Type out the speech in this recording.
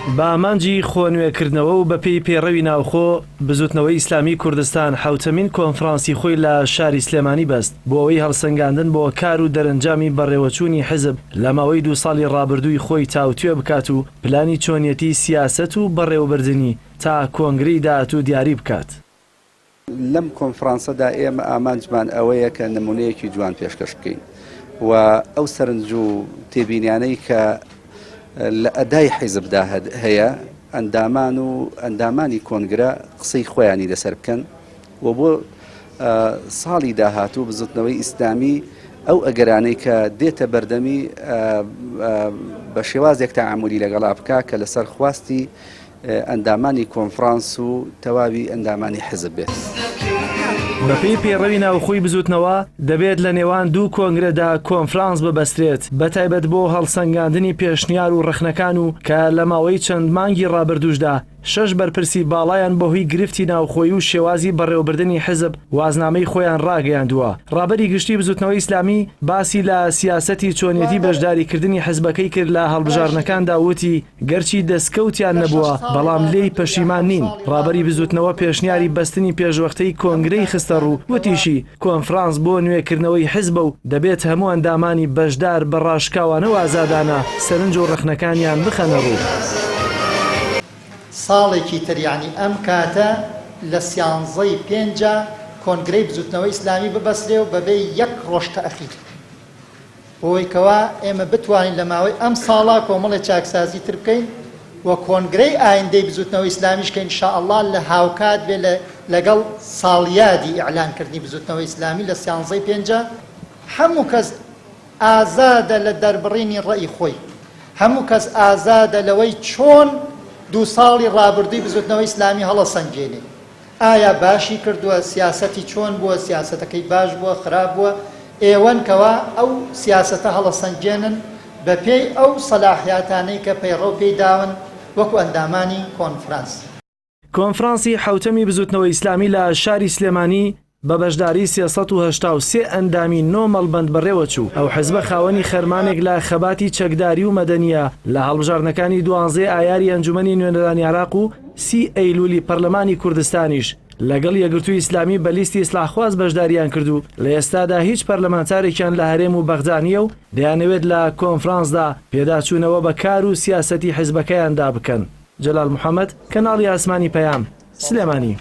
بامانجی خۆنوێکردنەوە و بەپێی پێڕەوی ناوخۆ بزوتنەوەی ئیسلامی کوردستان حوتەمین کۆنفرانسی خۆی لە شاری سلێمانی بەست بۆ ئەوەی هەڵسەنگاندن بۆ کار و دەرەنجامی بەڕێوەچوونی حزب لە ماوەی 2 ساڵی ڕابردووی خۆی تاوتوێ بکات و پلانی چۆنیەتی سیاسەت و بەڕێوەبردننی تا کۆنگرەی داهاتوو دیاری بکات. لەم کۆنفرانسەدا ئێمە ئامانجمان ئەوەیە کە نمونەیەکی جوان پێشکەش بکەین و ئەو سەرنج و تێبینیانەی کە لە ئەدای حیزبدا هەیە ئەندامان و ئەندامانی کۆنگرە قسەی خۆیانی لەسەر بکەن و بۆ ساڵی داهاتوو بزوتنەوەی ئیسلامی ئەو ئەگەرانەی کە دێتە بەردەمی بە شێوازێک تەعاملی لەگەڵا بکە کە لەسەر خواستی ئەندامانی کۆنفرانس و تەواوی ئەندامانی حزب بێت. بەپێی پێڕەوی ناوخۆی بزوتنەوە دەبێت لە نێوان دوو کۆنگرەدا کۆنفرانس ببەسترێت بەتایبەت بۆ هەڵسەنگاندنی پێشنیار و ڕخنەکان و کە لە ماوەی چەند مانگی ڕابردووشدا 6 بەرپرسی باڵایان بەهۆی گرفتی ناوخۆی و شێوازی بەڕێوەبردننی حزب وازنامەی خۆیان ڕاگەیاندووە. ڕابەری گشتی بزوتنەوەی ئیسلامی باسی لە سیاسەتی چۆنیەتی بەشداریکردنی حزبەکەی کرد لە هەڵبژارنەکاندا وتی گەرچی دەستکەوتیان نەبووە بەڵام لێی پەشیمان نین. ڕابەری بزوتنەوە پێشنیاری بەستنی پێشوەختەی کۆنگرەی خستە ڕوو وتیشی کۆنفرانس بۆ نوێکردنەوەی حزب و دەبێت هەموو ئەندامانی بەشدار بە ڕاشکاوانە و ئازادانە سەرنج و ڕخنەکانیان بخەنە ڕوو. ساڵێکی تریانی ئەم کاتە لە 11ی پێنجە کۆنگرەی بزوتنەوەی ئیسلامی ببەسرێ و بەبێ 1 ڕۆژ تەخیر بۆی کەوا ئێمە بتوانین لە ماوەی ئەم ساڵا کۆمەڵی چاکسازی تر بکەین و کۆنگرەی ئایندەی بزوتنەوەی ئیسلامیش کە ئینشاءالله لە هاوکات بێ لەگەڵ ساڵیادی ئیعلانکردنی بزوتنەوەی ئیسلامی لە 11ی پێنجە هەموو کەس ئازادە لە دەربڕینی ڕێی خۆی، هەموو کەس ئازادە لەوەی چۆن 2 ساڵی ڕابردووی بزوتنەوەی ئیسلامی هەڵەسەنگێنێ. ئایا باشی کردووە، سیاسەتی چۆن بووە، سیاسەتەکەی باش بووە، خراپ بووە، ئێوەن کەوا ئەو سیاسەتە هەڵەسەنگێنن بە پێی ئەو سەلاحیاتانەی کە پەیڕەو پێی داون وەکو ئەندامانی کۆنفرانس. کۆنفرانسی حوتەمی بزوتنەوەی ئیسلامی لە شاری سلێمانی بە بەشداری 383 ئەندامی نۆمەڵبەند بەڕێوەچوو. ئەو حزبە خاوەنی خەرمانێک لە خەباتی چەکداری و مەدەنیە لە هەڵبژارنەکانی 12 ئایاری ئەنجومەنی نوێنەرانی عێراق و 30 ئەیلولی پەرلەمانی کوردستانیش لەگەڵ یەکگرتووی ئیسلامی بە لیستی ئیسلاحخواز بەشداریان کردو. لە ئێستادا هیچ پەرلەمانتارێکیان لە هەرێم و بەغدانیە و دەیانەوێت لە کۆنفرانسدا پێداچوونەوە بە کار و سیاسەتی حیزبەکەیاندا بکەن. جەلال محەممەد، کەناڵی ئاسمانی پەیام، سلێمانی.